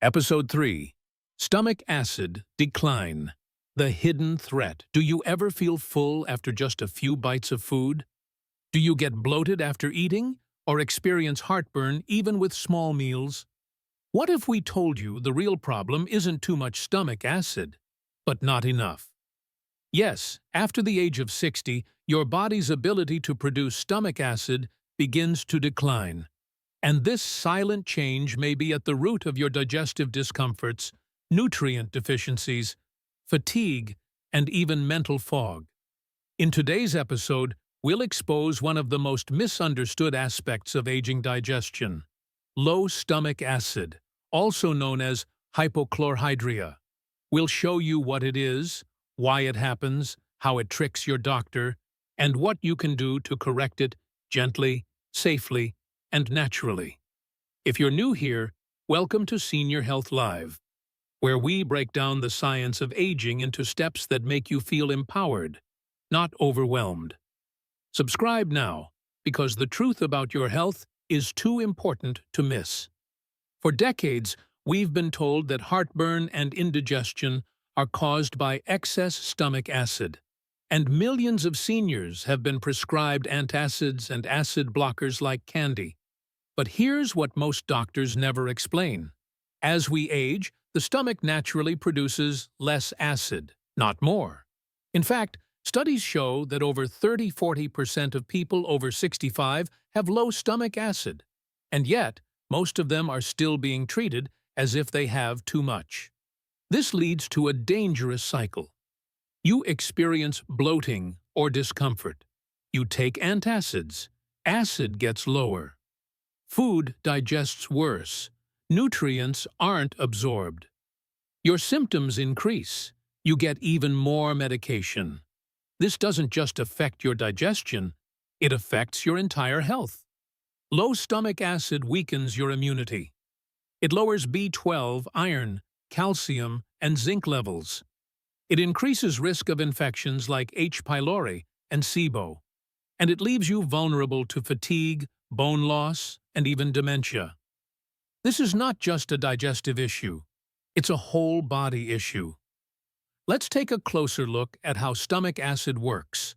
Episode 3. Stomach Acid Decline. The Hidden Threat. Do you ever feel full after just a few bites of food? Do you get bloated after eating, or experience heartburn even with small meals? What if we told you the real problem isn't too much stomach acid, but not enough? Yes, after the age of 60, your body's ability to produce stomach acid begins to decline. And this silent change may be at the root of your digestive discomforts, nutrient deficiencies, fatigue, and even mental fog. In today's episode, we'll expose one of the most misunderstood aspects of aging digestion: low stomach acid, also known as hypochlorhydria. We'll show you what it is, why it happens, how it tricks your doctor, and what you can do to correct it gently, safely, and naturally. If you're new here, welcome to Senior Health Live, where we break down the science of aging into steps that make you feel empowered, not overwhelmed. Subscribe now, because the truth about your health is too important to miss. For decades, we've been told that heartburn and indigestion are caused by excess stomach acid, and millions of seniors have been prescribed antacids and acid blockers like candy. But here's what most doctors never explain. As we age, the stomach naturally produces less acid, not more. In fact, studies show that over 30–40% of people over 65 have low stomach acid, and yet most of them are still being treated as if they have too much. This leads to a dangerous cycle. You experience bloating or discomfort. You take antacids. Acid gets lower. Food digests worse. Nutrients aren't absorbed. Your symptoms increase. You get even more medication. This doesn't just affect your digestion, it affects your entire health. Low stomach acid weakens your immunity. It lowers B12, iron, calcium, and zinc levels. It increases risk of infections like H. pylori and SIBO, and it leaves you vulnerable to fatigue, bone loss, and even dementia. This is not just a digestive issue, it's a whole body issue. Let's take a closer look at how stomach acid works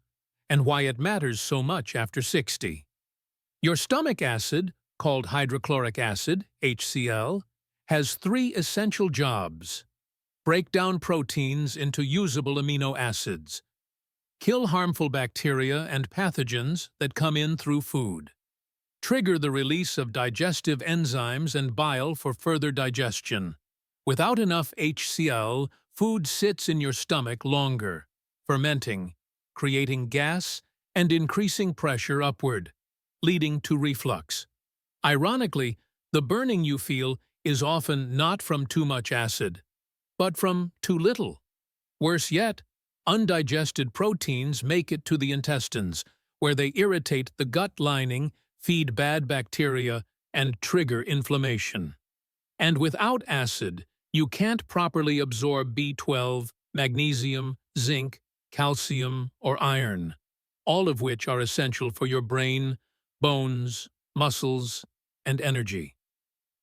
and why it matters so much after 60. Your stomach acid, called hydrochloric acid, HCl, has 3 essential jobs: break down proteins into usable amino acids, kill harmful bacteria and pathogens that come in through food, trigger the release of digestive enzymes and bile for further digestion. Without enough HCl, food sits in your stomach longer, fermenting, creating gas, and increasing pressure upward, leading to reflux. Ironically, the burning you feel is often not from too much acid, but from too little. Worse yet, undigested proteins make it to the intestines, where they irritate the gut lining, feed bad bacteria, and trigger inflammation. And without acid, you can't properly absorb B12, magnesium, zinc, calcium, or iron, all of which are essential for your brain, bones, muscles, and energy.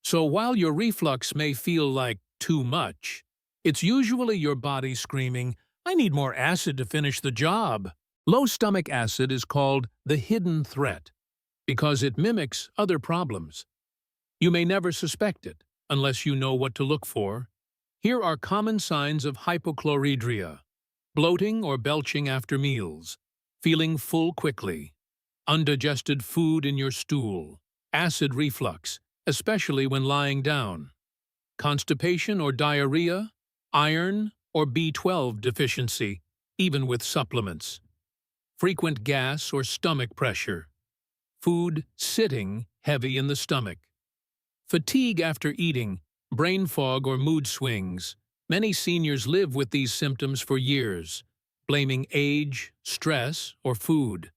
So while your reflux may feel like too much, it's usually your body screaming, "I need more acid to finish the job." Low stomach acid is called the hidden threat because it mimics other problems. You may never suspect it unless you know what to look for. Here are common signs of hypochlorhydria: bloating or belching after meals, feeling full quickly, undigested food in your stool, acid reflux, especially when lying down, constipation or diarrhea, iron or B12 deficiency, even with supplements, frequent gas or stomach pressure, food sitting heavy in the stomach, fatigue after eating, brain fog or mood swings. Many seniors live with these symptoms for years, blaming age, stress, or food.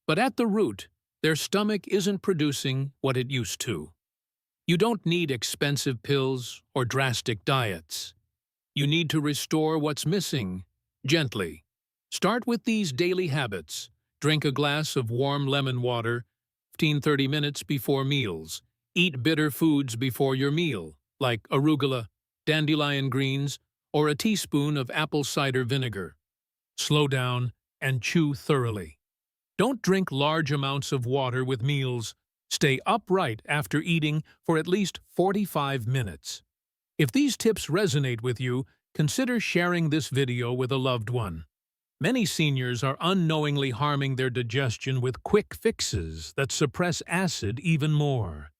But at the root, their stomach isn't producing what it used to. You don't need expensive pills or drastic diets. You need to restore what's missing, gently. Start with these daily habits. Drink a glass of warm lemon water 15–30 minutes before meals. Eat bitter foods before your meal. like arugula, dandelion greens, or a teaspoon of apple cider vinegar. Slow down and chew thoroughly. Don't drink large amounts of water with meals. Stay upright after eating for at least 45 minutes. If these tips resonate with you, consider sharing this video with a loved one. Many seniors are unknowingly harming their digestion with quick fixes that suppress acid even more.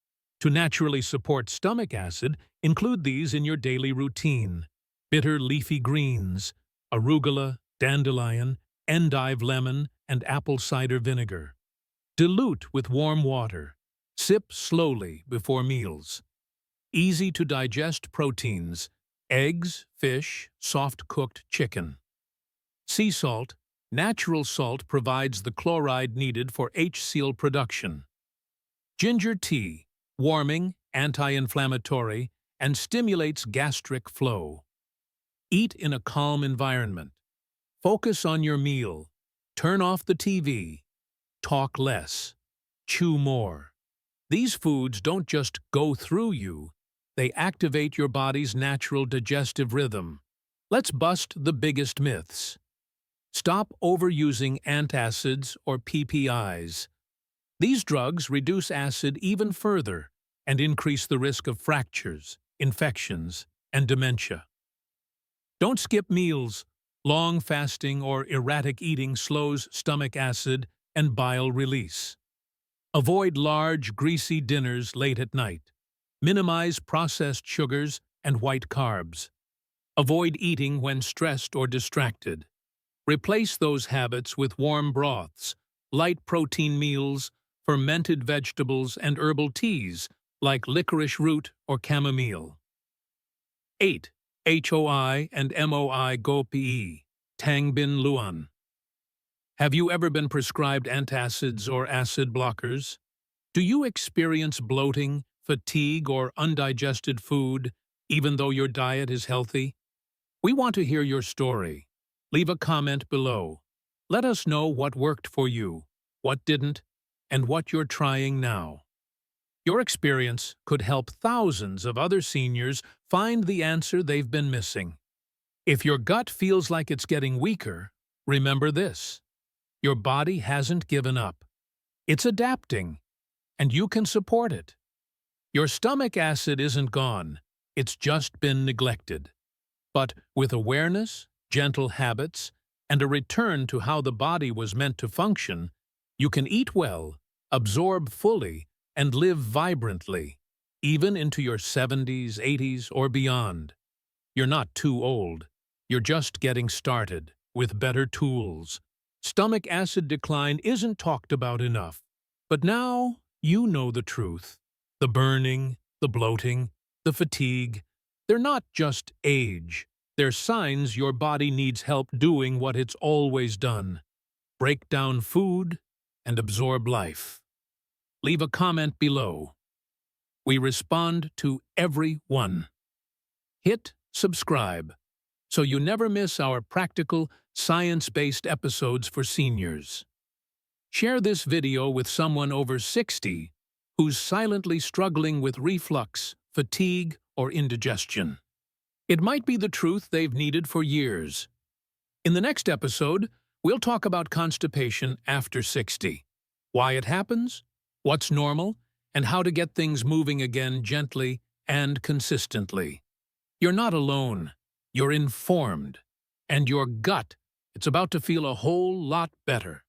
To naturally support stomach acid, include these in your daily routine: bitter leafy greens, arugula, dandelion, endive lemon, and apple cider vinegar. Dilute with warm water. Sip slowly before meals. Easy to digest proteins: eggs, fish, soft-cooked chicken. Sea salt. Natural salt provides the chloride needed for HCl production. Ginger tea. Warming, anti-inflammatory, and stimulates gastric flow. Eat in a calm environment. Focus on your meal. Turn off the TV. Talk less. Chew more. These foods don't just go through you, they activate your body's natural digestive rhythm. Let's bust the biggest myths. Stop overusing antacids or PPIs. These drugs reduce acid even further and increase the risk of fractures, infections, and dementia. Don't skip meals. Long fasting or erratic eating slows stomach acid and bile release. Avoid large, greasy dinners late at night. Minimize processed sugars and white carbs. Avoid eating when stressed or distracted. Replace those habits with warm broths, light protein meals, fermented vegetables, and herbal teas like licorice root or chamomile. 8. HOI and MOI GOPE, Tang Bin Luan. Have you ever been prescribed antacids or acid blockers? Do you experience bloating, fatigue, or undigested food, even though your diet is healthy? We want to hear your story. Leave a comment below. Let us know what worked for you, what didn't, and what you're trying now. Your experience could help thousands of other seniors find the answer they've been missing. If your gut feels like it's getting weaker, remember this: your body hasn't given up. It's adapting, and you can support it. Your stomach acid isn't gone, it's just been neglected. But with awareness, gentle habits, and a return to how the body was meant to function, you can eat well, absorb fully, and live vibrantly, even into your 70s, 80s, or beyond. You're not too old. You're just getting started, with better tools. Stomach acid decline isn't talked about enough. But now, you know the truth. The burning, the bloating, the fatigue, they're not just age. They're signs your body needs help doing what it's always done: break down food and absorb life. Leave a comment below. We respond to every one. Hit subscribe so you never miss our practical, science-based episodes for seniors. Share this video with someone over 60 who's silently struggling with reflux, fatigue, or indigestion. It might be the truth they've needed for years. In the next episode, we'll talk about constipation after 60, why it happens, what's normal, and how to get things moving again gently and consistently. You're not alone. You're informed. And your gut, it's about to feel a whole lot better.